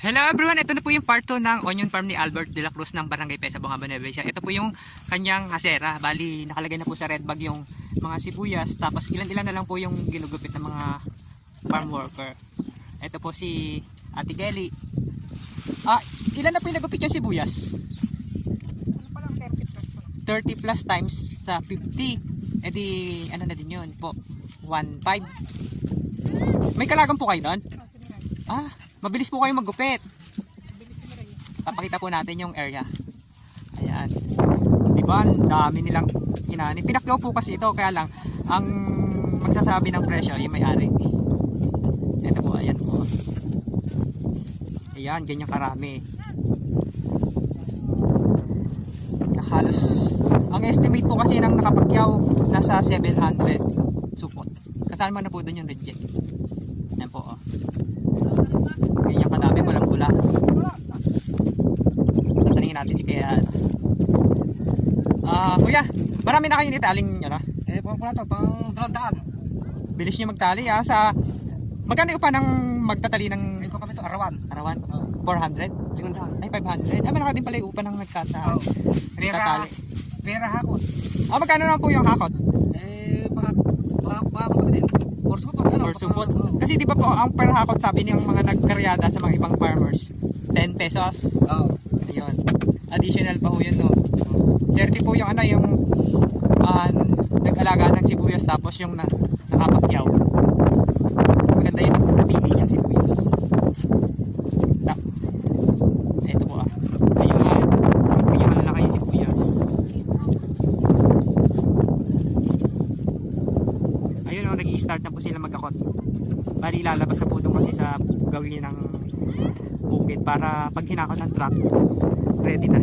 Hello everyone, ito na po yung part 2 ng onion farm ni Albert de la Cruz ng Barangay Pesa, Bungaba, Nueva Ecija. Ito po yung kanyang hasera. Bali, nakalagay na po sa red bag yung mga sibuyas. Tapos ilan-ilan na lang po yung ginugupit ng mga farm worker. Ito po si Ate Gelly. Ilan na po yung nagupit yung sibuyas? Ano pa lang, 30 plus pa lang. 30 plus times sa 50. E di, ano na din yun po? 1.5. May kalagang po kayo doon? Mabilis po kayo maggupit. Bilis mo rin. Papakita po natin yung area. Ayan. Diba? Ang dami nilang inani. Pinakyaw po kasi ito. Kaya lang, ang magsasabi ng presyo, yung may-ari. Ito po, ayan po. Ayan, ganyan karami. Halos, ang estimate po kasi ng nakapakyaw, nasa 700 support. Kasama na po doon yung reject. Ayan po, oh. Ganyan kadami, walang pula. Tatanungin natin si Kuya. Kuya, marami na kayo nito. Aling nyo na? Pang pala to, pang 200. Bilis nyo magtali magkano yung upa ng magtatali ng Ito kami to, arawan. 400? 500. Ay, 500. Malaki din pala yung upa ng nagtatali. Pera hakot. Magkano naman po yung hakot? Baka kami din. Or supot. Kasi di ba po, ang per hakot sabi niyang mga nagkaryada sa mga ibang farmers, 10 pesos. Ayun. Additional pa po yun, no? Swerte po yung yung nag-alaga ng sibuyas tapos yung nakapakyaw. Maganda yun ang napili niyang sibuyas. Ito po Ayun. Yung malaki yung sibuyas. Ayun nag-i-start na po sila magkakot. Bali lalabas sa puto kasi sa gawin ng bukid para pag hinakot ng truck, ready na.